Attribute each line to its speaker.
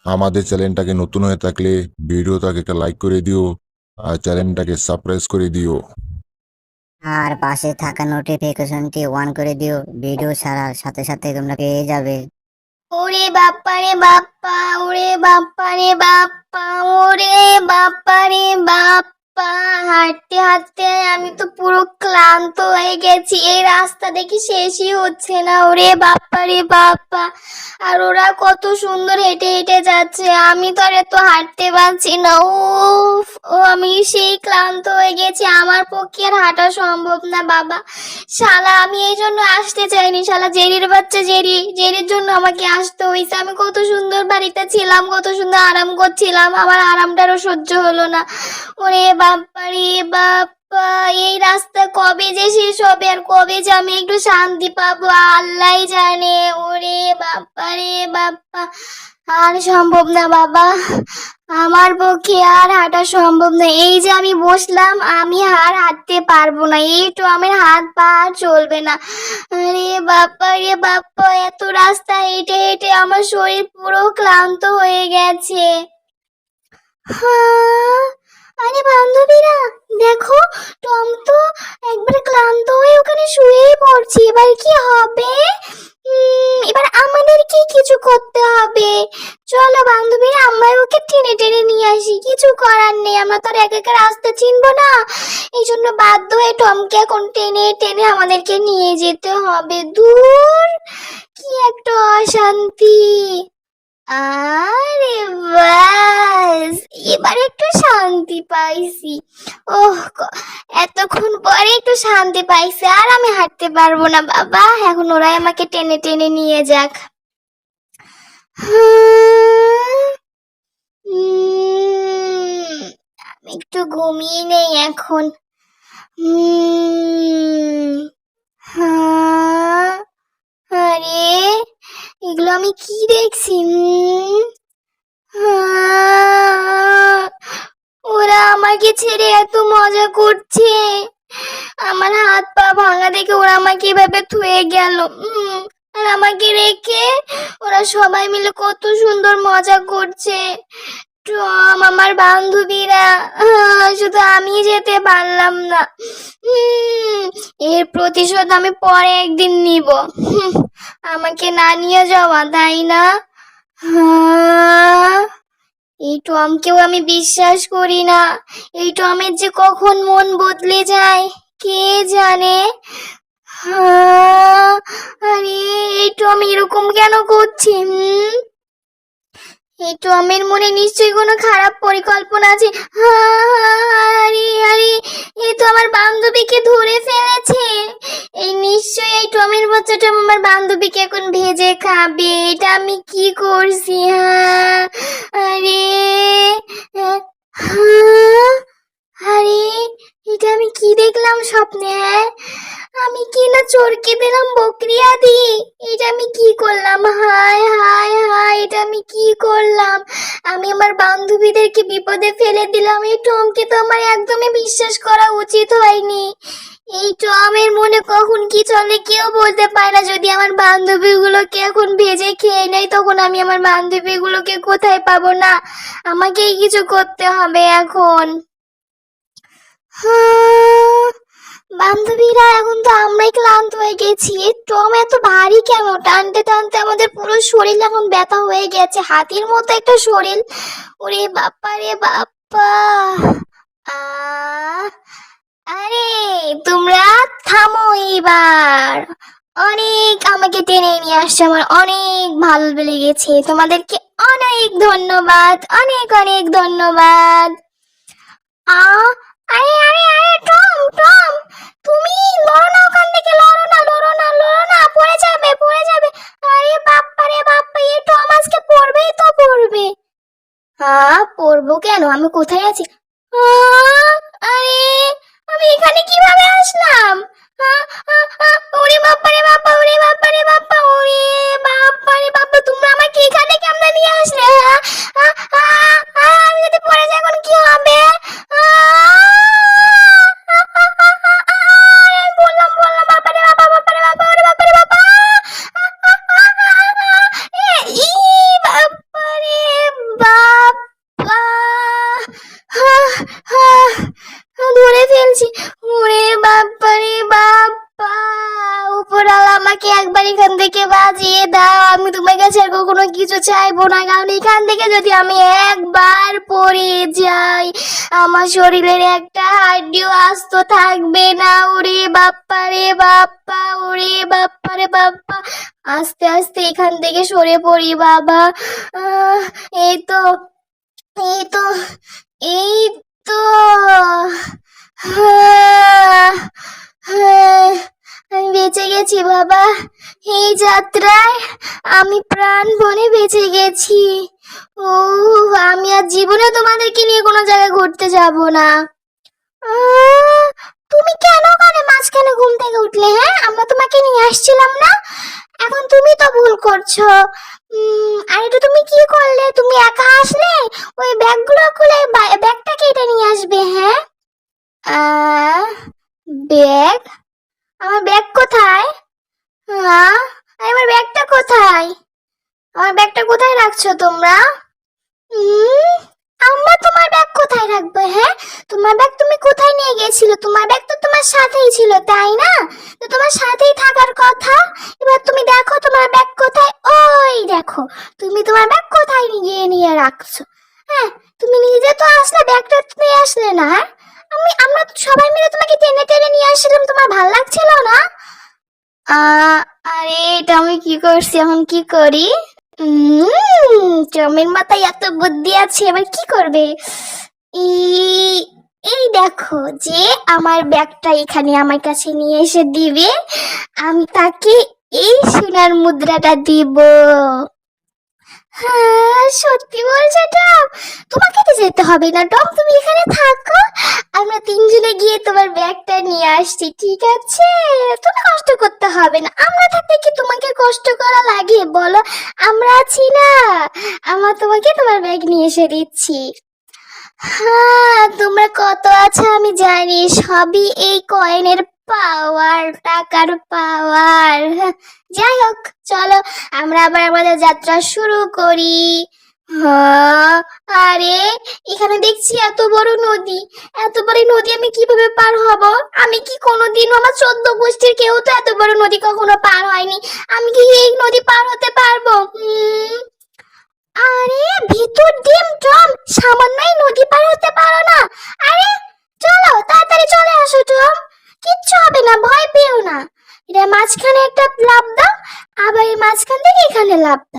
Speaker 1: আমাদের চ্যানেলটাকে নতুন হয়ে থাকলে ভিডিওটাকে একটা লাইক করে দিও আর চ্যানেলটাকে সাবস্ক্রাইব করে দিও।
Speaker 2: আর পাশে থাকা নোটিফিকেশনটি অন করে দিও, ভিডিও ছাড়ার সাথে সাথে তোমরা পেয়ে যাবে।
Speaker 3: ওরে বাপ্পা রে বাপ্পা, ওরে বাপ্পা রে বাপ্পা, ওরে বাপ্পা রে বাপ্পা। হাঁটতে হাঁটতে আমি তো পুরো ক্লান্ত হয়ে গেছি, এই রাস্তা দেখি শেষই হচ্ছে না। ওরে বাপ্পা রে বাপ্পা, আর ওরা কত সুন্দর হেঁটে হেঁটে যাচ্ছে, আমি তো আর এত হাঁটতে পারছি না। উফ, ও আমি সেই ক্লান্ত হয়ে গেছি, আমার পক্ষে আর হাঁটা সম্ভব না বাবা। শালা আমি এই জন্য আসতে চাইনি, শালা জেরির বাচ্চা জেরি, জেরির জন্য আমাকে আসতে হয়েছে। আমি কত সুন্দর বাড়িতে ছিলাম, কত সুন্দর আরাম করছিলাম, আমার আরামটারও সহ্য হলো না। ওরে বাপ্পা রে বাপ্পা, এই রাস্তা কবে যে শেষ হবে আর কবে যে আমি একটু শান্তি পাবো আল্লাহই জানে। ওরে বাপ্পা রে বাপ্পা, আর সম্ভব না বাবা, আমার পক্ষে আর হাঁটা সম্ভব না। এই যে আমি বসলাম, আমি আর হাঁটতে পারবো না, এই তো আমার হাত পা আর চলবে না। আরে বাপ্পা রে বাপ্পা, এত রাস্তা হেঁটে হেঁটে আমার শরীর পুরো ক্লান্ত হয়ে গেছে। হ্যাঁ, আরে বান্ধবীরা দেখো, টম তো একবার ক্লান্ত হয়ে ওখানে শুয়েই পড়ছে। এবার কি হবে? এবার আমাদেরকে কিছু করতে হবে। চলো বান্ধবীরা, আমরা ওকে টেনে টেনে নিয়ে আসি। কিছু করার নেই, আমরা তো আর একা একা রাস্তা চিনবো না, এই জন্য বাধ্য হয়ে টমকে এখন টেনে টেনে আমাদেরকে নিয়ে যেতে হবে। দূর, কি একটা অশান্তি। আরে বাস, এবার একটু শান্তি পাইছি। ওহ, এতক্ষণ পরে একটু শান্তি পাইছি, আর আমি হাঁটতে পারবো না বাবা, এখন ওরাই আমাকে টেনে টেনে নিয়ে যাক। আমি একটু ঘুমিয়ে নেই এখন। হ্যাঁ, আরে এগুলো আমি কি দেখছি? ওরা আমাকে ছেড়ে এত মজা করছে, আমার হাত পা ভাঙা দেখে ওরা আমাকে এভাবে থুয়ে গেল। আর আমাকে রেখে ওরা সবাই মিলে কত সুন্দর মজা করছে। টম, আমার বান্ধবীরা, শুধু আমি যেতে পারলাম না। এর প্রতিশোধ আমি পরে একদিন নিব। আমাকে না নিয়ে যাওয়া, তাই না? এই টমকেও আমি বিশ্বাস করি না, এই টমের যে কখন মন বদলে যায় কে জানে। আরে এই টম এরকম কেন করছে? এই টমের মনে নিশ্চয়ই কোনো খারাপ পরিকল্পনা আছে। আরে আরে, এই তো আমার বান্ধবীকে ধরে ফেলেছে। এই নিশ্চয়ই এই টমের বাচ্চাটা আমার বান্ধবীকে এখন ভেজে খাবে। এটা আমি কি করছি? আরে, আরে এটা আমি কি দেখলাম স্বপ্নে? আমি কি না চরকে দিলাম বকরি আদি? এটা আমি কি করলাম? হায় হায় হায়, এটা আমি কি করলাম? আমি আমার বান্ধবীদেরকে বিপদে ফেলে দিলাম। এই টমকে তো আমার একদমই বিশ্বাস করা উচিত হয়নি। এই টমের মনে কখন কি চলে কেউ বলতে পারে না। যদি আমার বান্ধবীগুলোকে এখন ভেজে খেয়ে নেয়, তখন আমি আমার বান্ধবীগুলোকে কোথায় পাবো? না, আমাকেই কিছু করতে হবে এখন। বান্ধবীরা, এখন তো আমরাই ক্লান্ত হয়ে গেছি। টম এত ভারী কেন? টানতে টানতে আমাদের পুরো শরীর এখন ব্যথা হয়ে গেছে, হাতির মতো একটা শরীর। ওরে বাপ্পা রে বাপ্পা। আরে তোমরা থামো এবার। অনেক আমাকে টেনে নিয়ে আসছে, আমার অনেক ভালো লেগেছে। তোমাদেরকে অনেক ধন্যবাদ, অনেক অনেক ধন্যবাদ। আ আরে আরে আরে টম টম, তুমি লড়ো না, ওখান থেকে লড়ো না, লড়ো না, লড়ো না, পড়ে যাবে, পড়ে যাবে। আরে বাপ্পা রে বাপ্পা, এই টম আজকে পড়বেই তো পড়বে। পড়বো কেন? আমি কোথায় আছি? আরে আমি এখানে কিভাবে আসলাম? ওরে বাপ্পা রে বাপ্পা, ওরে বাপ্পা রে বাপ্পা, ওরে বাপ্পা রে বাপ্পা, তোমরা আমাকে এখানে কেমনে নিয়ে আসলে? আমি যদি পড়ে যাই এখন কি হবে? বললাম বললাম, বাপ্পা রে বাপ্পা, বাপ্পা রে বাপ্পা, ওরে বাপ্পা রে বাপ্পা। বাপ্পা রে চাইবো না, কারণ এখান থেকে যদি আমি একবার পড়ে যাই আমার শরীরের একটা হাড্ডিও আস্ত থাকবে না। ওরে বাপ্পা রে বাপ্পা, ওরে বাপ্পা রে বাপ্পা, আস্তে আস্তে এখান থেকে সরে পড়ি বাবা। আহ, এই তো, এই তো, এই তো, আহ, আহ, আমি বেঁচে গেছি বাবা। এই যাত্রায় আমি প্রাণপণে বেঁচে গেছি। ও, আমি আর জীবনে তোমাদেরকে নিয়ে কোনো জায়গায় ঘুরতে যাব না। আহ, তুমি কেন ওখানে মাঝখানে ঘুম থেকে উঠলে? হ্যাঁ, আমরা তোমাকে নিয়ে আসছিলাম না? এখন তুমি তো ভুল করছো। আর এটা তুমি কি করলে? তুমি একা আসলে? ওই ব্যাগগুলো খুলে ব্যাগটা কেটে নিয়ে আসবে। হ্যাঁ, ব্যাগ? আমার ব্যাগ কোথায়? হ্যাঁ, আমার ব্যাগটা কোথায়? আমার ব্যাগটা কোথায় রাখছো তোমরা? আমরা তোমার ব্যাগ কোথায় রাখবো? হ্যাঁ, তোমার ব্যাগ তুমি কোথায় নিয়ে গেছিলে? তোমার ব্যাগ তো তোমার সাথেই ছিল, তাই না? তো তোমার সাথেই থাকার কথা। এবার তুমি দেখো তোমার ব্যাগ কোথায়। ওই দেখো, তুমি তোমার ব্যাগ কোথায় নিয়ে রাখছো। হ্যাঁ, তুমি নিজে তো আসলে, ব্যাগটা নিয়ে আসলে না। হ্যাঁ, আমরা তো সবাই মিলে তোমাকে টেনে টেনে নিয়ে আসছিলাম, তোমার ভাল লাগছিল না? আরে এটা আমি কি করছি, এখন কি করি? চমের মাথায় এত বুদ্ধি আছে, এবার কি করবে? এই দেখো, যে আমার ব্যাগটা এখানে আমার কাছে নিয়ে এসে দিবে, আমি তাকে এই সোনার মুদ্রাটা দিব। হ্যাঁ, সত্যি বলছো টম? তোমাকে তো যেতে হবে না টম, তুমি এখানে থাকো। আমরা তিনজনে গিয়ে তোমার ব্যাগটা নিয়ে আসছি, ঠিক আছে? তুমি কষ্ট করতে হবে না। আমরা থাকতে কি তোমাকে কষ্ট করা লাগে বলো? আমরা আছি না? আমরা তোমাকে তোমার ব্যাগ নিয়ে এসে দিচ্ছি। হ্যাঁ, তোমরা কত আছো আমি জানি, সবই এই কয়েনের পাওয়ার, টাকার পাওয়ার। যাই হোক, চলো আমরা আবার আমাদের যাত্রা শুরু করি। হ্যাঁ, আরে এখানে দেখছি এত বড় নদী। এত বড় নদী আমি কিভাবে পার হব? আমি কি কোনোদিন, আমার 14 গোষ্ঠীর কেউ তো এত বড় নদী কখনো পার হয়নি। আমি কি এই নদী পার হতে পারবো? আরে ভিতর ডিম টম, সামান্যই নদী পার হতে পারো না? আরে চলো, তাড়াতাড়ি চলে আসো টম। কিচ্ছু হবে না, ভয় পেও না। এটা মাঝখানে একটা লাফ দাও, আবার এই মাঝখান থেকে এখানে লাফ দাও।